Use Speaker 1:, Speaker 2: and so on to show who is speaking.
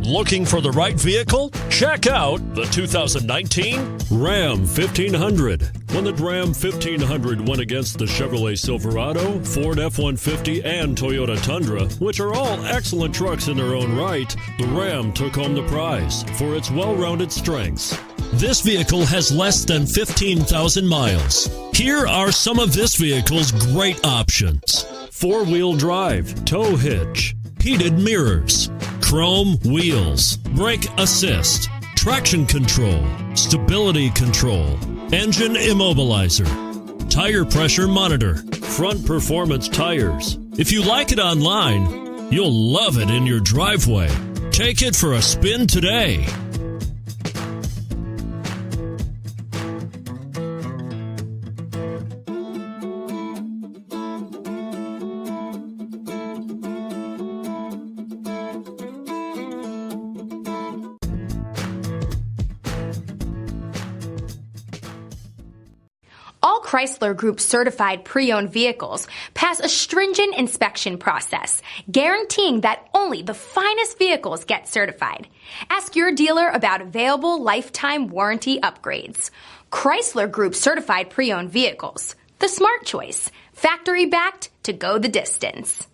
Speaker 1: Looking for the right vehicle? Check out the 2019 Ram 1500. When the Ram 1500 went against the Chevrolet Silverado, Ford F-150, and Toyota Tundra, which are all excellent trucks in their own right, the Ram took home the prize for its well-rounded strengths. This vehicle has less than 15,000 miles. Here are some of this vehicle's great options: four-wheel drive, tow hitch, heated mirrors, chrome wheels, brake assist, traction control, stability control, engine immobilizer, tire pressure monitor, front performance tires. If you like it online, you'll love it in your driveway. Take it for a spin today.
Speaker 2: All Chrysler Group certified pre-owned vehicles pass a stringent inspection process, guaranteeing that only the finest vehicles get certified. Ask your dealer about available lifetime warranty upgrades. Chrysler Group certified pre-owned vehicles, the smart choice, factory backed to go the distance.